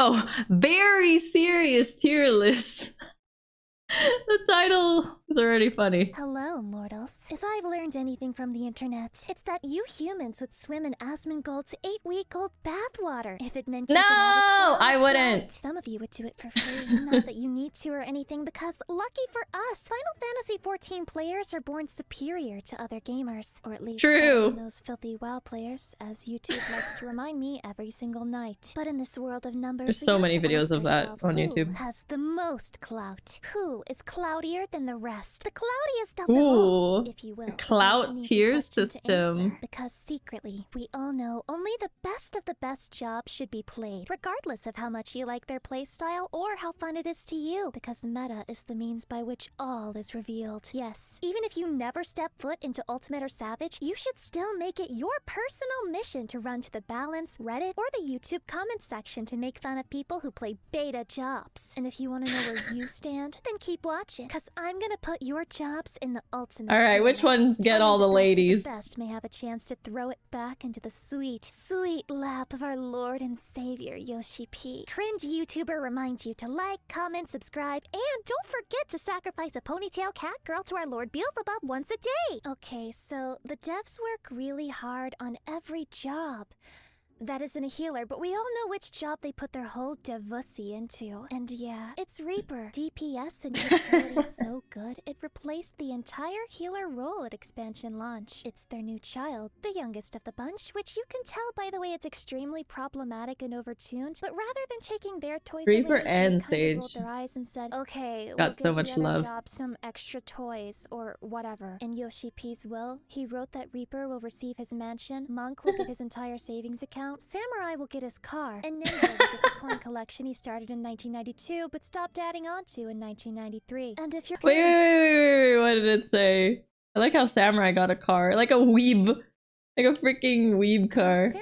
Oh, very serious tier list. The title is already funny. Hello, mortals. If I've learned anything from the internet, it's that you humans would swim in Asmongold's 8-week-old bathwater if it meant you could have a cloud I of wouldn't. clout. Some of you would do it for free. Not that you need to or anything, because lucky for us, Final Fantasy XIV players are born superior to other gamers. Or at least better than those filthy WoW players, as YouTube likes to remind me every single night. But in this world of numbers, There's so many videos of that on YouTube. Who has the most clout? Who is cloudier than the rest? The cloudiest of them all, if you will. Clout tier system. Because secretly, we all know only the best of the best jobs should be played, regardless of how much you like their playstyle or how fun it is to you. Because the meta is the means by which all is revealed. Yes, even if you never step foot into Ultimate or Savage, you should still make it your personal mission to run to the Balance, Reddit, or the YouTube comment section to make fun of people who play beta jobs. And if you want to know where you stand, then keep watching, because I'm gonna put your jobs in the ultimate. Alright, which ones get all the ladies? The best may have a chance to throw it back into the sweet, sweet lap of our Lord and Savior, Yoshi P. Cringe YouTuber reminds you to like, comment, subscribe, and don't forget to sacrifice a ponytail cat girl to our Lord Beelzebub once a day. Okay, so the devs work really hard on every job that isn't a healer, but we all know which job they put their whole devussy into. And yeah, it's Reaper. DPS and utility is so good, it replaced the entire healer role at expansion launch. It's their new child, the youngest of the bunch, which you can tell by the way it's extremely problematic and overtuned. But rather than taking their toys Reaper away, and they Sage rolled their eyes and said, okay, got so we'll give much the other love. job some extra toys or whatever. In Yoshi P's will, he wrote that Reaper will receive his mansion, Monk will get his entire savings account, Samurai will get his car, and Ninja will get the coin collection he started in 1992 but stopped adding on to in 1993. And if you're wait, what did it say? I like how Samurai got a car, like a weeb, like a freaking weeb car.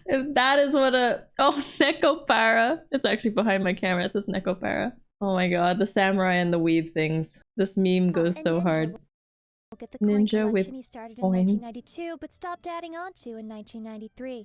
If that is what Neko Pyre. It's actually behind my camera. It says Neko Pyre. Oh my god, the Samurai and the weeb things. This meme goes so hard. We'll get the coin Ninja with collection he started in coins. 1992 but stopped adding on to in 1993.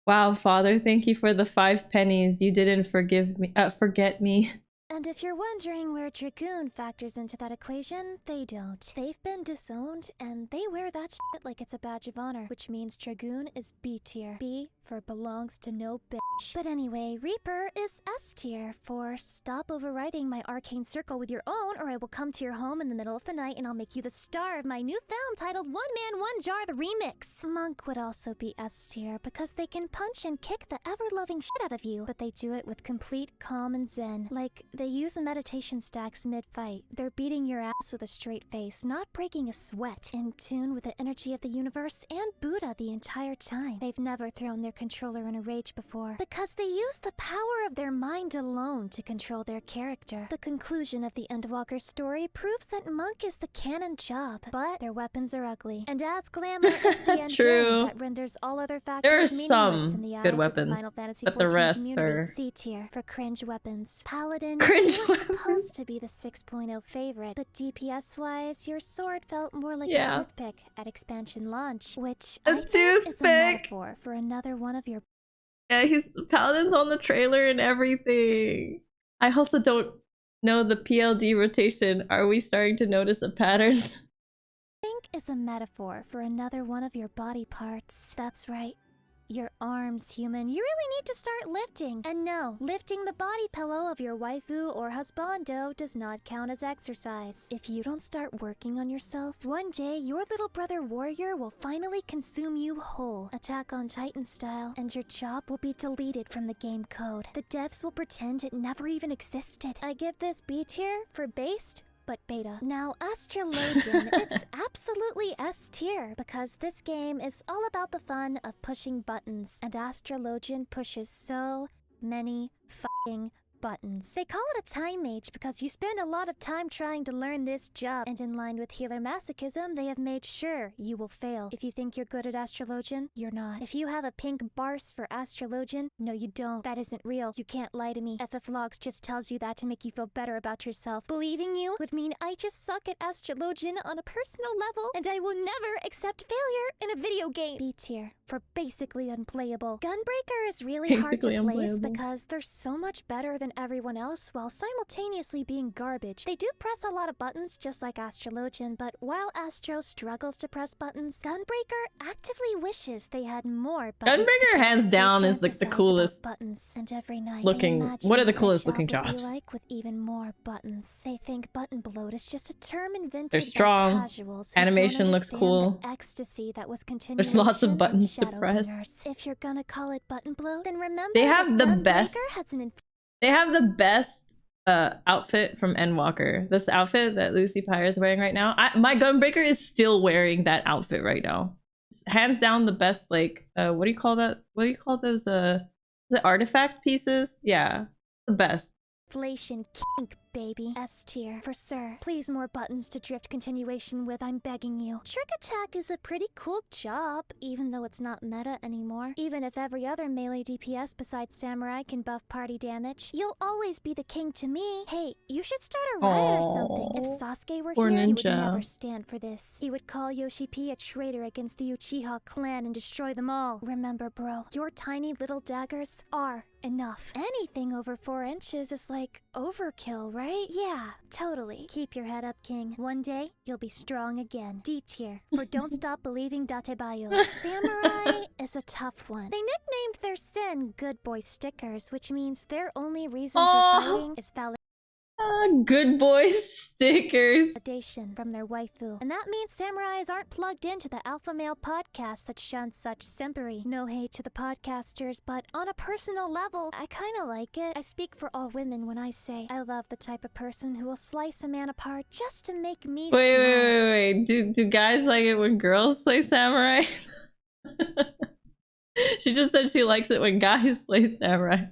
Wow, Father, thank you for the 5 pennies. You didn't forget me. And if you're wondering where Dragoon factors into that equation, they don't. They've been disowned, and they wear that shit like it's a badge of honor, which means Dragoon is B tier. B for belongs to no bitch. But anyway, Reaper is S tier for stop overriding my arcane circle with your own, or I will come to your home in the middle of the night and I'll make you the star of my new film titled One Man, One Jar, the Remix. Monk would also be S tier because they can punch and kick the ever-loving shit out of you, but they do it with complete calm and zen. Like, they use a meditation stacks mid-fight. They're beating your ass with a straight face, not breaking a sweat, in tune with the energy of the universe and Buddha the entire time. They've never thrown their controller in a rage before, because they use the power of their mind alone to control their character. The conclusion of the Endwalker story proves that Monk is the canon job, but their weapons are ugly. And as glamour is the end game that renders all other factors meaningless in the eyes good of weapons, the Final Fantasy but the XIV rest community. are C tier for cringe weapons. Paladin, cringe you were supposed to be the 6.0 favorite, but DPS-wise, your sword felt more like a toothpick at expansion launch, which I think is a metaphor for another one of your... Yeah, Paladin's on the trailer and everything. I also don't know the PLD rotation. Are we starting to notice a pattern? Think is a metaphor for another one of your body parts. That's right. Your arms, human. You really need to start lifting. And no, lifting the body pillow of your waifu or husbando does not count as exercise. If you don't start working on yourself, one day your little brother warrior will finally consume you whole, Attack on Titan style, and your job will be deleted from the game code. The devs will pretend it never even existed. I give this B tier for based, but beta. Now, Astrologian, it's absolutely S tier, because this game is all about the fun of pushing buttons, and Astrologian pushes so many fucking buttons. They call it a time mage because you spend a lot of time trying to learn this job, and in line with healer masochism, they have made sure you will fail. If you think you're good at astrologian, you're not. If you have a pink bars for astrologian, no you don't. That isn't real. You can't lie to me. FFLogs just tells you that to make you feel better about yourself. Believing you would mean I just suck at astrologian on a personal level, and I will never accept failure in a video game. B tier for basically unplayable. Gunbreaker is really hard to place because they're so much better than everyone else while simultaneously being garbage. They do press a lot of buttons just like astrologian, but while Astro struggles to press buttons, Gunbreaker actively wishes they had more buttons. Gunbreaker hands down is like the coolest buttons, and every night looking. What are the coolest looking jobs? Like with even more buttons. They think button bloat is just a term invented They're strong. by casuals. Animation looks cool. The ecstasy that was There's lots of buttons to press. If you're gonna call it button bloat, then remember they have the best. Has an they have the best outfit from Endwalker. This outfit that Lucy Pyre is wearing right now. My Gunbreaker is still wearing that outfit right now. It's hands down the best. Like what do you call that? What do you call those? The artifact pieces? Yeah, the best. Inflation kink, baby. S tier for sir. Please more buttons to drift continuation with, I'm begging you. Trick attack is a pretty cool job, even though it's not meta anymore. Even if every other melee DPS besides samurai can buff party damage, you'll always be the king to me. Hey, you should start a riot or something. If Sasuke were here, he would never stand for this. He would call Yoshi P a traitor against the Uchiha clan and destroy them all. Remember, bro, your tiny little daggers are enough. Anything over 4 inches is like overkill, right? Yeah, totally. Keep your head up, king. One day, you'll be strong again. D tier for don't stop believing Datebayo. Samurai is a tough one. They nicknamed their sin good boy stickers, which means their only reason for fighting is valid. Good boy stickers. Validation from their waifu. And that means samurais aren't plugged into the alpha male podcast that shuns such simpery. No hate to the podcasters, but on a personal level, I kinda like it. I speak for all women when I say I love the type of person who will slice a man apart just to make me smile. Wait. Do guys like it when girls play samurai? She just said she likes it when guys play samurai.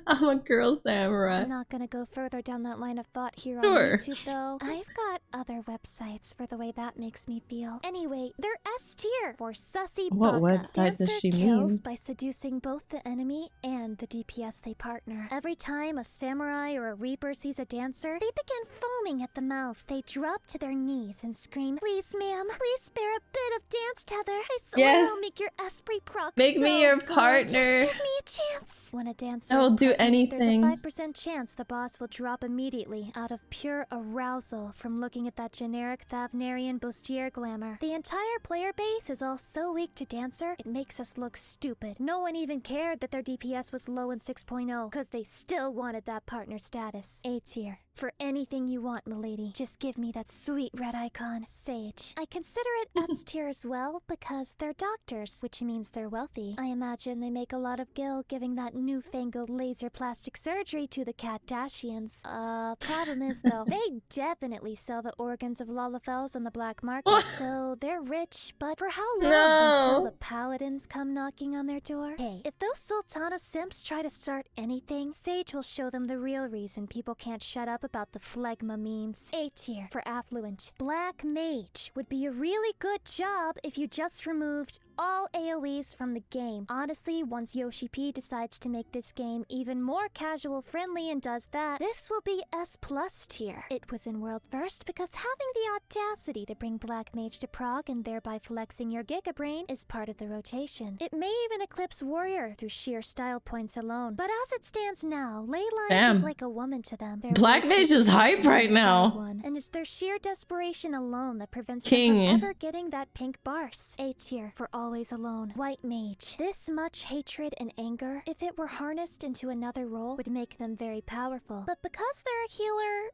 I'm a girl samurai. I'm not gonna go further down that line of thought here on YouTube, though. I've got other websites for the way that makes me feel. Anyway, they're S tier for sussy What baka. website does she kills mean? by seducing both the enemy and the DPS they partner. Every time a samurai or a reaper sees a dancer, they begin foaming at the mouth. They drop to their knees and scream, "Please, ma'am, please spare a bit of dance tether. I swear I'll make your esprit proc Make me your partner. Just give me a chance." When a dancer I'll do present, anything. there's a 5% chance the boss will drop immediately out of pure arousal from looking at that generic Thavnarian bustier glamour. The entire player base is all so weak to dancer, it makes us look stupid. No one even cared that their DPS was low in 6.0, cause they still wanted that partner status. A tier. For anything you want, milady. Just give me that sweet red icon, Sage. I consider it S tier as well because they're doctors, which means they're wealthy. I imagine they make a lot of gil giving that newfangled laser plastic surgery to the Kardashians. Problem is though, they definitely sell the organs of Lalafels on the black market, so they're rich, but for how long until the paladins come knocking on their door? Hey, if those Sultana simps try to start anything, Sage will show them the real reason people can't shut up about the phlegma memes. A tier for affluent. Black Mage would be a really good job if you just removed all AoEs from the game. Honestly, once Yoshi P decides to make this game even more casual friendly and does that, this will be S+ tier. It was in world first because having the audacity to bring Black Mage to Prague and thereby flexing your Giga Brain is part of the rotation. It may even eclipse Warrior through sheer style points alone, but as it stands now, Leylines is like a woman to them. Black Mage is hype right now. And it's their sheer desperation alone that prevents them from ever getting that pink bars. A tier for always alone. White Mage. This much hatred and anger, if it were harnessed into another role, would make them very powerful. But because they're a healer,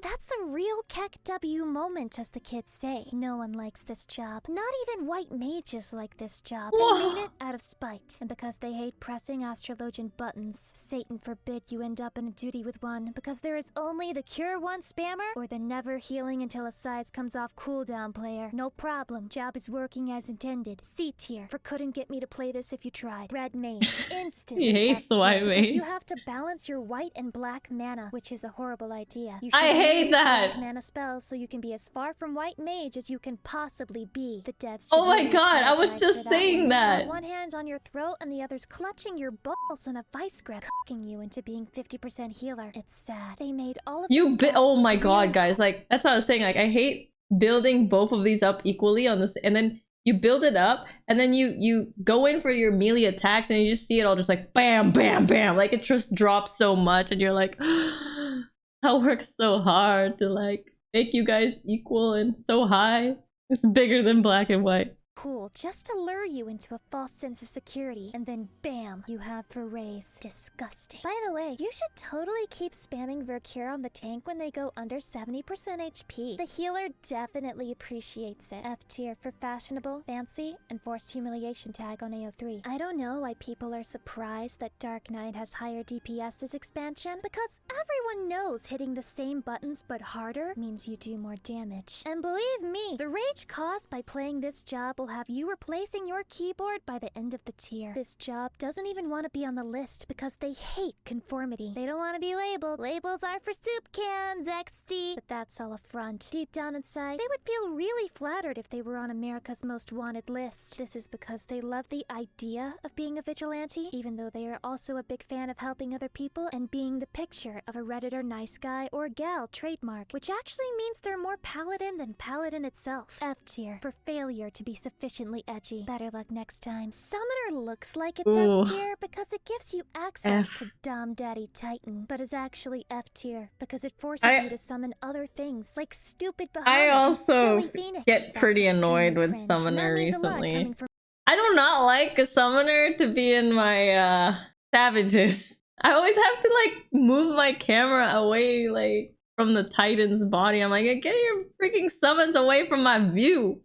that's a real Kek W moment, as the kids say. No one likes this job. Not even white mages like this job. They mean it out of spite. And because they hate pressing astrologian buttons, Satan forbid you end up in a duty with one, because there is only Only the Cure 1 spammer or the never healing until a size comes off cooldown player. No problem. Job is working as intended. C tier for couldn't get me to play this if you tried. Red mage. Instantly. He hates F tier, white because mage. you have to balance your white and black mana, which is a horrible idea. You I should hate use that. black mana spells so you can be as far from white mage as you can possibly be. The devs Oh should my really god, I was apologize just for saying You've that. got one hand on your throat and the other's clutching your balls in a vice grip, cocking you into being 50% healer. It's sad. They made all of You the oh spells my look god, really guys, like that's what I was saying. Like I hate building both of these up equally on this, and then you build it up and then you go in for your melee attacks and you just see it all just like bam bam bam, like it just drops so much and you're like I worked so hard to like make you guys equal and so high. It's bigger than black and white. cool just to lure you into a false sense of security, and then bam, you have for raise. Disgusting. By the way, you should totally keep spamming Vercure on the tank when they go under 70% HP. The healer definitely appreciates it. F tier for fashionable, fancy, and forced humiliation tag on AO3. I don't know why people are surprised that Dark Knight has higher DPS this expansion, because everyone knows hitting the same buttons but harder means you do more damage. And believe me, the rage caused by playing this job will have you replacing your keyboard by the end of the tier. This job doesn't even want to be on the list because they hate conformity. They don't want to be labeled. Labels are for soup cans, XD. But that's all a front. Deep down inside, they would feel really flattered if they were on America's Most Wanted list. This is because they love the idea of being a vigilante, even though they are also a big fan of helping other people and being the picture of a Redditor nice guy or gal trademark, which actually means they're more paladin than paladin itself. F tier for failure to be sufficiently edgy. Better luck next time. Summoner looks like it's Ooh. S tier because it gives you access F. to Dom Daddy Titan, but is actually F tier because it forces you to summon other things like stupid Bahamut I and also silly Phoenix. get pretty That's annoyed extremely with cringe, and Summoner that means a lot recently. coming from I do not like a summoner to be in my savages. I always have to like move my camera away like from the Titan's body. I'm like, get your freaking summons away from my view.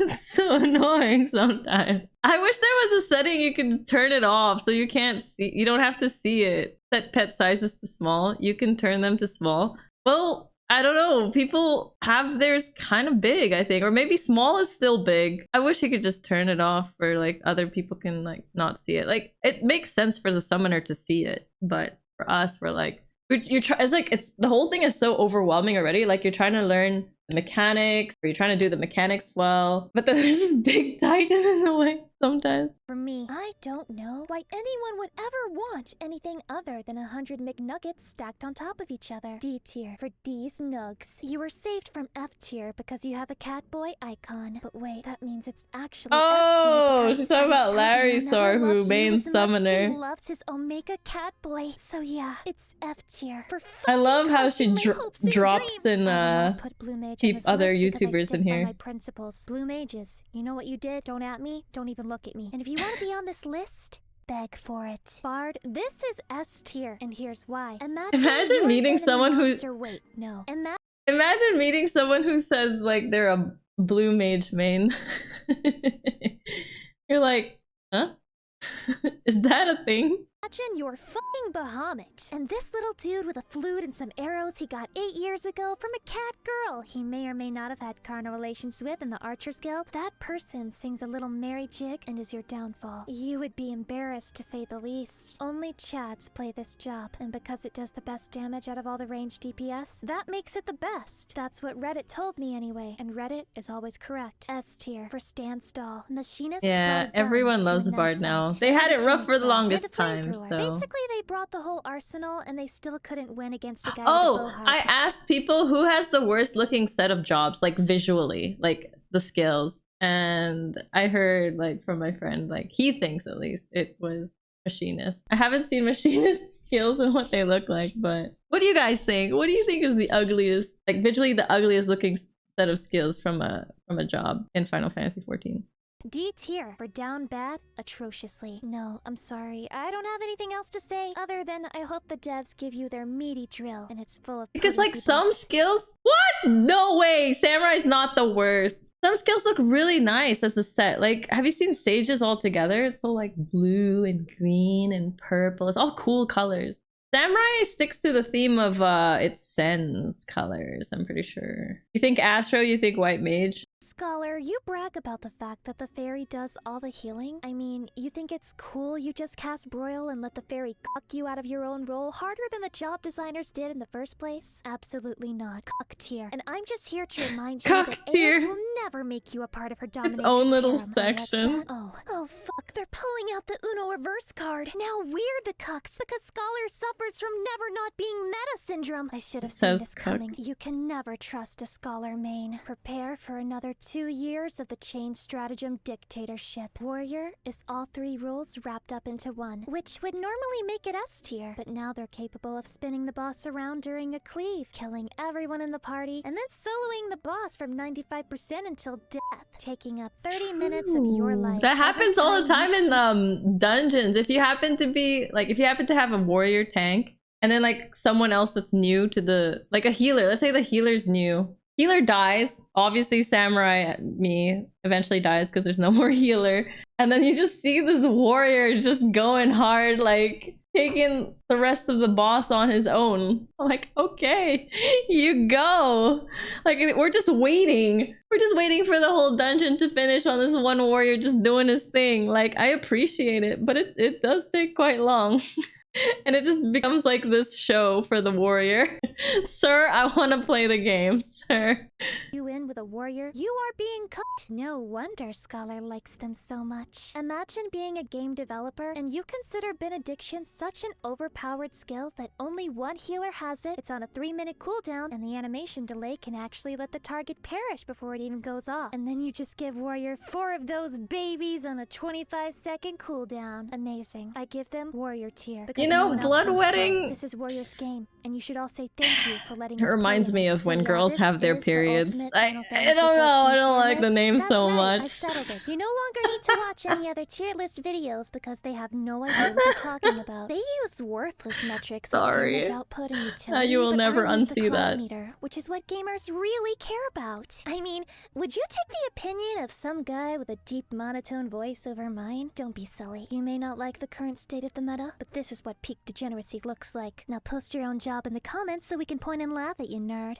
It's so annoying sometimes. I wish there was a setting you could turn it off so you can't see, you don't have to see it. Set pet sizes to small. You can turn them to small. Well, I don't know. People have theirs kind of big, I think. Or maybe small is still big. I wish you could just turn it off where like other people can like not see it. Like it makes sense for the summoner to see it, but for us, we're like it's like the whole thing is so overwhelming already. Like you're trying to learn the mechanics, or you're trying to do the mechanics well, but then there's this big Titan in the way sometimes. For me, I don't know why anyone would ever want anything other than 100 McNuggets stacked on top of each other. D tier for D's Nugs. You were saved from F tier because you have a Catboy icon. But wait, that means it's actually F tier because She's talking about Titan Larry never Sor, who loved you main as much as summoner. he loves his Omega Catboy. So yeah, it's F tier for I love how she crushing my hopes and drops dreams. in I will not put Blue Mage on keep this other list because I YouTubers stick in by here. my principles. Blue Mages, you know what you did? Don't at me, don't even look at me. And if you want to be on this list, beg for it. Bard, this is S tier, and here's why. Imagine your meeting enemy someone who- monster. Wait, no. Imagine meeting someone who says like they're a blue mage main. You're like, huh? Is that a thing? Imagine you're fucking Bahamut, and this little dude with a flute and some arrows he got 8 years ago from a cat girl he may or may not have had carnal relations with in the Archers Guild. That person sings a little merry jig and is your downfall. You would be embarrassed to say the least. Only Chads play this job, and because it does the best damage out of all the ranged DPS, that makes it the best. That's what Reddit told me anyway, and Reddit is always correct. S tier for Standstall. Machinist Yeah, brought a gun everyone to loves a knife Bard now. fight. They had And it a rough for the chainsaw. longest And a time, flamethrower. so. Basically, they brought the whole arsenal and they still couldn't win against a guy with a Oh, bowhide. I asked people who has the worst looking set of jobs, like visually, like the skills. And I heard like from my friend, like he thinks at least it was Machinist. I haven't seen Machinist skills and what they look like, but what do you guys think? What do you think is the ugliest, like visually the ugliest looking set of skills from a job in Final Fantasy XIV? D tier for down bad atrociously. No, I'm sorry. I don't have anything else to say other than I hope the devs give you their meaty drill and it's full of Because like potency some boosts. skills, what? No way, Samurai's not the worst. Some skills look really nice as a set. Like, have you seen Sages all together? It's all like blue and green and purple. It's all cool colors. Samurai sticks to the theme of its Sen's colors, I'm pretty sure. You think Astro, you think White Mage? Scholar, you brag about the fact that the fairy does all the healing. I mean, you think it's cool you just cast Broil and let the fairy cuck you out of your own role harder than the job designers did in the first place? Absolutely not. Cuck tier. And I'm just here to remind you that AS will never make you a part of her dominatrix its own little harem. section. Oh fuck, they're pulling out the Uno reverse card. Now we're the cucks because Scholar suffers from never not being meta syndrome. I should have seen this coming. You can never trust a Scholar main. Prepare for another 2 years of the chain stratagem dictatorship. Warrior is all 3 roles wrapped up into one, which would normally make it S tier, but now they're capable of spinning the boss around during a cleave, killing everyone in the party, and then soloing the boss from 95% until death, taking up 30 minutes of your life. That happens all the time in dungeons. If you happen to be like, if you happen to have a warrior tank, and then like someone else that's new to the, like a healer, let's say the healer's new. Healer dies. Obviously, Samurai, me, eventually dies because there's no more healer. And then you just see this warrior just going hard, like taking the rest of the boss on his own. I'm like, okay, you go. Like, we're just waiting. We're just waiting for the whole dungeon to finish on this one warrior just doing his thing. Like, I appreciate it, but it does take quite long. And it just becomes like this show for the warrior. Sir, I want to play the game, sir. You in with a warrior? You are being cooked. No wonder Scholar likes them so much. Imagine being a game developer and you consider Benediction such an overpowered skill that only one healer has it. It's on a 3-minute cooldown and the animation delay can actually let the target perish before it even goes off. And then you just give Warrior 4 of those babies on a 25-second cooldown. Amazing. I give them Warrior tier. You know, Blood Wedding. This is Warrior's game, and you should all say thank you for letting us. It reminds me of when girls have their periods. I don't know. I don't like the name so much. I've settled it. You no longer need to watch any other tier list videos because they have no idea what they're talking about. They use worthless metrics like damage output and utility. You will never unsee that. Meter, which is what gamers really care about. I mean, would you take the opinion of some guy with a deep monotone voice over mine? Don't be silly. You may not like the current state of the meta, but this is what peak degeneracy looks like. Now post your own job in the comments so we can point and laugh at you, nerd.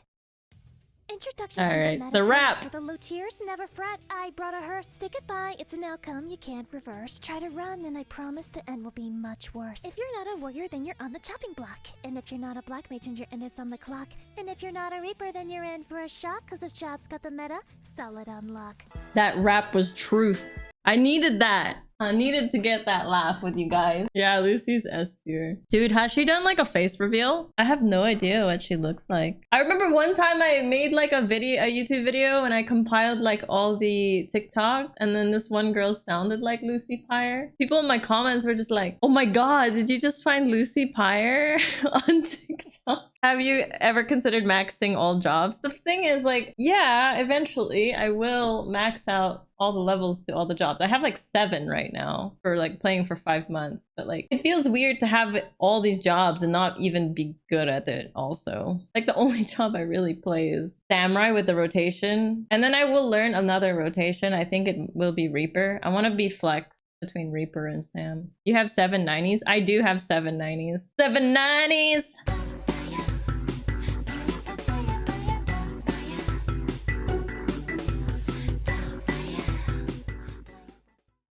Introduction to the meta. The rap. For the low tiers, never fret. I brought a hearse. Stick it by. It's an outcome you can't reverse. Try to run, and I promise the end will be much worse. If you're not a warrior, then you're on the chopping block. And if you're not a black mage, and your end is on the clock. And if you're not a reaper, then you're in for a shock, cause this job's got the meta solid unlock. That rap was truth. I needed that. I needed to get that laugh with you guys. Yeah, Lucy's S tier. Dude, has she done like a face reveal? I have no idea what she looks like. I remember one time I made like a YouTube video and I compiled like all the TikToks, and then this one girl sounded like Lucy Pyre. People in my comments were just like, oh my god, did you just find Lucy Pyre on TikTok? Have you ever considered maxing all jobs? The thing is, like, yeah, eventually I will max out all the levels to all the jobs. I have like 7 right now for like playing for 5 months, but like it feels weird to have all these jobs and not even be good at it also. Like the only job I really play is Samurai with the rotation, and then I will learn another rotation. I think it will be Reaper. I want to be flex between Reaper and Sam. You have 790s? I do have 790s. 790s!